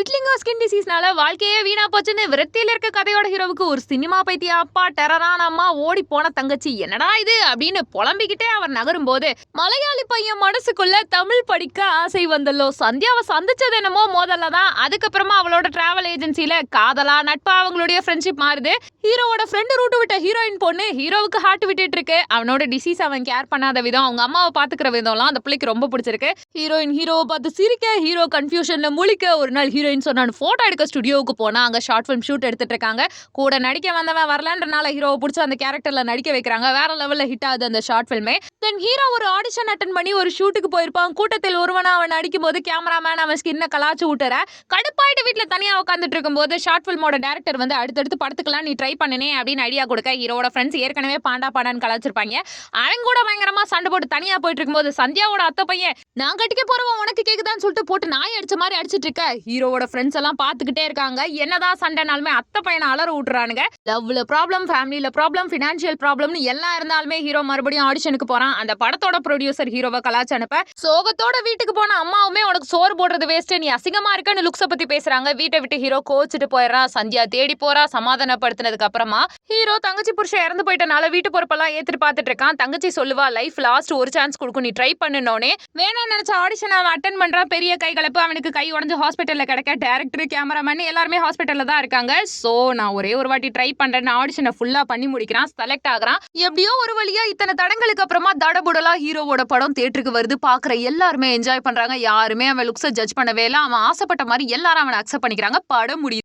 விட்லிங்கோ skin டிசீஸ்னால வாழ்க்கையே வீணா போச்சுன்னு விரக்தியில இருக்க கதையோட ஹீரோவுக்கு ஒரு சினிமா பைத்திய அப்பா, டெரரான அம்மா, ஓடி போன தங்கச்சி, என்னடா இது அப்படின்னு புலம்பிக்கிட்டே அவர் நகரும் போது மலையாளி பையன் மனசுக்குள்ள தமிழ் படிக்க ஆசை வந்தல்லோ. சந்தியாவை சந்திச்சது என்னமோ மோதல்ல தான். அதுக்கப்புறமா அவளோட டிராவல் ஏஜென்சில காதலா நட்பா அவங்களுடைய ஃப்ரெண்ட்ஷிப் மாறுது. ஹீரோவோட ஃப்ரெண்டு ரூட்டு விட்ட ஹீரோயின் பொண்ணு ஹீரோவுக்கு ஹார்ட் விட்டுட்டு இருக்கு. அவனோட டிசீஸ் அவன் கேர் பண்ணாத விதம், அவங்க அம்மாவை பாத்துக்கிற விதம்லாம் அந்த பிள்ளைக்கு ரொம்ப பிடிச்சிருக்கு. ஹீரோயின் ஹீரோவை பார்த்து சிரிக்க, ஹீரோ கன்ஃபியூஷன்ல முழிக்க. ஒரு நாள் ஹீரோயின் சொன்னான் போட்டோ எடுக்க ஸ்டுடியோவுக்கு போனா அங்க ஷார்ட் ஃபிலிம் ஷூட் எடுத்துட்டு இருக்காங்க. கூட நடிக்க வந்தவன் வரலன்றனால ஹீரோவை பிடிச்சி அந்த கேரக்டர்ல நடிக்க வைக்கிறாங்க. வேற லெவல்ல ஹிட் ஆகுது அந்த ஷார்ட் ஃபிலிமே. தென் ஹீரோ ஒரு ஆடிஷன் அட்டன் பண்ணி ஒரு ஷூட்டுக்கு போயிருப்பான். கூட்டத்தில் ஒருவனா அவன் நடிக்கும் போது கேமராமேன் அவன் ஸ்கின்ன கலாச்சு விட்டுற கடுப்பாயிட்டு வீட்டுல தனியா உட்காந்துட்டு இருக்கும் போது ஷார்ட் ஃபிலிமோட டேரக்டர் வந்து அடுத்தடுத்து படத்துக்கலாம் நீ ட்ரை பண்ணனே அப்படின்னு ஐடியா கொடுக்க, ஹீரோட ஃப்ரெண்ட்ஸ் ஏற்கனவே பாண்டா பாடான்னு கலாச்சிருப்பாங்க. அவங்க கூட பயங்கரமா சண்டை போட்டு தனியா போயிட்டு இருக்கும்போது சந்தியாவோட அத்தை பையன் நான் கட்டிக்க போறவன் உனக்கு கேக்குதான்னு சொல்லிட்டு போட்டு நாய் அடிச்ச மாதிரி அடிச்சிட்டு இருக்க. ஹீரோவோட ஃப்ரெண்ட்ஸ் எல்லாம் பாத்துக்கிட்டே இருக்காங்க. என்னதான் சண்டைனாலுமே அத்தை பையனை அலற விட்டுறானுங்க. லவ்ல ப்ராப்ளம், ஃபேமிலியில ப்ராப்ளம், பினான்சியல் ப்ராப்ளம்னு எல்லாம் இருந்தாலுமே ஹீரோ மறுபடியும் ஆடிஷனுக்கு போறான். அந்த படத்தோட ப்ரொடியூசர் ஹீரோவை கலாச்சு அனுப்ப, சோகத்தோட வீட்டுக்கு போன அம்மாவுமே உனக்கு சோறு போடுறது வேஸ்ட், நீ அசிங்கமா இருக்கன்னு லுக்ஸ பத்தி பேசுறாங்க. வீட்டை விட்டு ஹீரோ கோச்சிட்டு போயிடுறான். சந்தியா தேடி போறா. சமாதானப்படுத்தினதுக்கு அப்புறமா ஹீரோ தங்கச்சி புருஷன் இறந்து போயிட்டனால வீட்டு பொறுப்பெல்லாம் ஏத்துட்டு பாத்துட்டு இருக்கான். தங்கச்சி சொல்லுவா லைஃப் லாஸ்ட் ஒரு சான்ஸ் கொடுக்கும், நீ ட்ரை பண்ணனோனே வேணாம்னு நினைச்ச ஆடிஷன் அவன் அட்டன் பண்றான். பெரிய கை கலப்பு, அவனுக்கு கை உடஞ்சு ஹாஸ்பிட்டல்ல கிடக்க. டைரக்டர், கேமராமேன் எல்லாருமே ஹாஸ்பிட்டல்ல தான் இருக்காங்க. சோ நான் ஒரே ஒரு வாட்டி ட்ரை பண்றேன்னு ஆடிஷனை ஃபுல்லா பண்ணி முடிக்கிறான். செலக்ட் ஆகுறான். எப்படியோ ஒரு வழியா இத்தனை தடங்களுக்கு அப்புறமா தடபுடலா ஹீரோவோட படம் தியேட்டருக்கு வருது. பாக்குற எல்லாருமே என்ஜாய் பண்றாங்க. யாருமே அவன் லுக்ஸை ஜட்ஜ் பண்ணவே இல்லை. அவன் ஆசைப்பட்ட மாதிரி எல்லாரும் அவனை அக்செப்ட் பண்ணிக்கிறாங்க. படம் முடியுது.